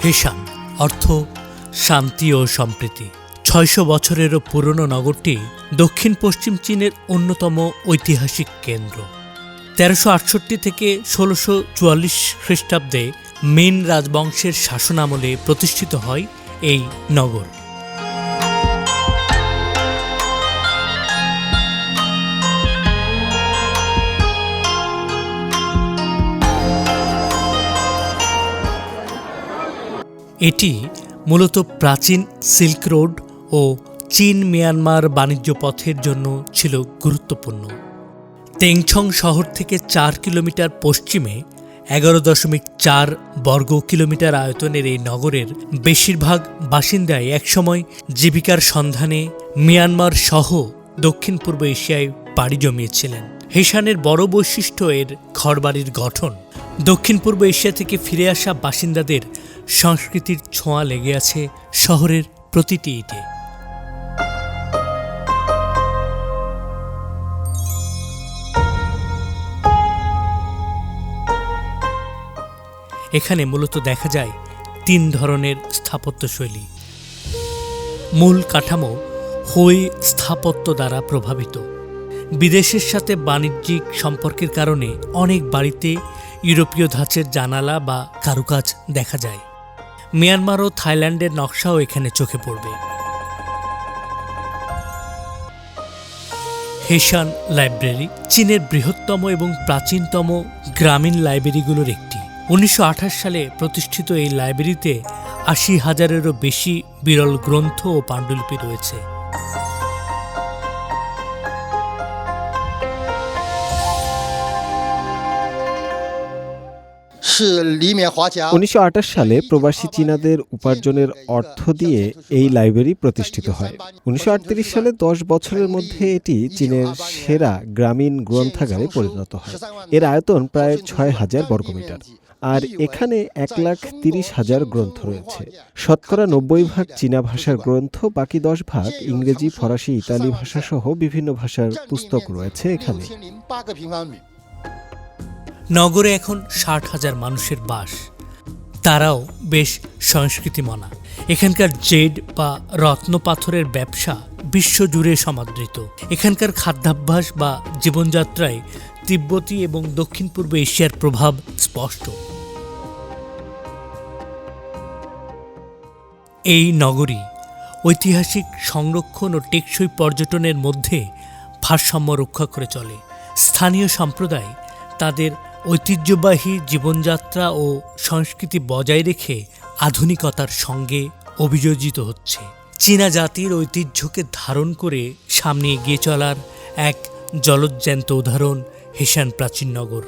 হেশান অর্থ শান্তি ও সম্প্রীতি। ৬০০ বছরেরও পুরনো নগরটি দক্ষিণ পশ্চিম চীনের অন্যতম ঐতিহাসিক কেন্দ্র। ১৩৬৮ থেকে ১৬৪৪ খ্রিস্টাব্দে মিন রাজবংশের শাসনামলে প্রতিষ্ঠিত হয় এই নগর। এটি মূলত প্রাচীন সিল্ক রোড ও চীন মিয়ানমার বাণিজ্য পথের জন্য ছিল গুরুত্বপূর্ণ। তেংছং শহর থেকে ৪ কিলোমিটার পশ্চিমে ১১.৪ বর্গ কিলোমিটার আয়তনের এই নগরের বেশিরভাগ বাসিন্দাই একসময় জীবিকার সন্ধানে মিয়ানমার সহ দক্ষিণ পূর্ব এশিয়ায় পাড়ি জমিয়েছিলেন। হেশানের বড় বৈশিষ্ট্য এর ঘরবাড়ির গঠন। দক্ষিণ পূর্ব এশিয়া থেকে ফিরে আসা বাসিন্দাদের সংস্কৃতির ছোঁয়া লেগে আছে শহরের প্রতিটি ইটে। এখানে মূলত দেখা যায় ৩ ধরনের স্থাপত্যশৈলী। মূল কাঠামো হুই স্থাপত্য দ্বারা প্রভাবিত। বিদেশের সাথে বাণিজ্যিক সম্পর্কের কারণে অনেক বাড়িতে ইউরোপীয় ধাঁচের জানালা বা কারুকাজ দেখা যায়। মিয়ানমার ও থাইল্যান্ডের নকশাও এখানে চোখে পড়বে। হেশান লাইব্রেরি চীনের বৃহত্তম এবং প্রাচীনতম গ্রামীণ লাইব্রেরিগুলোর একটি। ১৯২৮ সালে প্রতিষ্ঠিত এই লাইব্রেরিতে ৮০,০০০-এরও বেশি বিরল গ্রন্থ ও পাণ্ডুলিপি রয়েছে। ১৯২৮ সালে প্রবাসী চীনাদের উপার্জনের অর্থ দিয়ে এই লাইব্রেরি প্রতিষ্ঠিত হয়। ১৯৩৮ সালে ১০ বছরের মধ্যে এটি চীনের সেরা গ্রামীণ গ্রন্থাগারে পরিণত হয়। এর আয়তন প্রায় ৬,০০০ বর্গমিটার। আর এখানে ১,৩০,০০০ গ্রন্থ রয়েছে। শতকরা ৯০ ভাগ চীনা ভাষার গ্রন্থ, বাকি ১০ ভাগ ইংরেজি, ফরাসি, ইতালি ভাষাসহ বিভিন্ন ভাষার পুস্তক রয়েছে এখানে। নগরে এখন ৬০,০০০ মানুষের বাস। তারাও বেশ সংস্কৃতিমনা। এখানকার জেড বা রত্ন পাথরের ব্যবসা বিশ্বজুড়ে সমাদৃত। এখানকার খাদ্যাভ্যাস বা জীবনযাত্রায় তিব্বতী এবং দক্ষিণ পূর্ব এশিয়ার প্রভাব স্পষ্ট। এই নগরী ঐতিহাসিক সংরক্ষণ ও টেকসই পর্যটনের মধ্যে ভারসাম্য রক্ষা করে চলে। স্থানীয় সম্প্রদায় তাদের ঐতিহ্যবাহী জীবনযাত্রা ও সংস্কৃতি বজায় রেখে আধুনিকতার সঙ্গে অভিযোজিত হচ্ছে। চীনা জাতির ঐতিহ্যকে ধারণ করে সামনে এগিয়ে চলার এক জলজ্যান্ত উদাহরণ হেশান প্রাচীন নগর।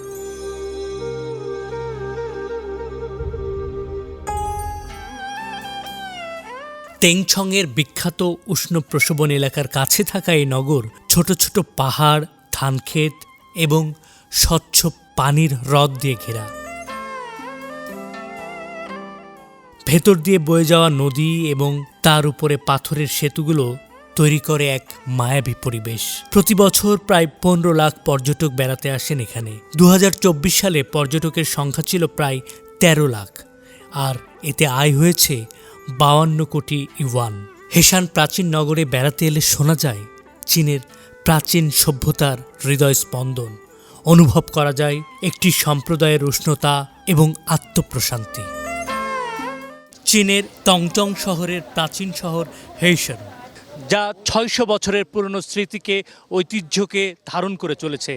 তেংছংয়ের বিখ্যাত উষ্ণ প্রসবন এলাকার কাছে থাকা এই নগর ছোট ছোট পাহাড়, ধানক্ষেত এবং স্বচ্ছ পানির হ্রদ দিয়ে ঘেরা। ভেতর দিয়ে বয়ে যাওয়া নদী এবং তার উপরে পাথরের সেতুগুলো তৈরি করে এক মায়াবী পরিবেশ। প্রতি বছর প্রায় ১৫ লাখ পর্যটক বেড়াতে আসেন এখানে। ২০২৪ সালে পর্যটকের সংখ্যা ছিল প্রায় ১৩ লাখ, আর এতে আয় হয়েছে ৫২ কোটি ইউয়ান। হেশান প্রাচীন নগরে বেড়াতে এলে শোনা যায় চীনের প্রাচীন সভ্যতার হৃদয় স্পন্দন। অনুভব করা যায় একটি সম্প্রদায়ের উষ্ণতা এবং আত্মপ্রশান্তি। চীনের টংচং শহরের প্রাচীন শহর হেশান, যা ৬০০ বছরের পুরনো স্মৃতিকে, ঐতিহ্যকে ধারণ করে চলেছে।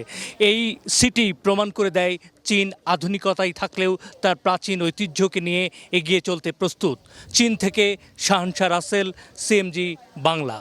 এই সিটি প্রমাণ করে দেয় চীন আধুনিকতায় থাকলেও তার প্রাচীন ঐতিহ্যকে নিয়ে এগিয়ে চলতে প্রস্তুত। চীন থেকে শাহনশা রাসেল, CMG বাংলা।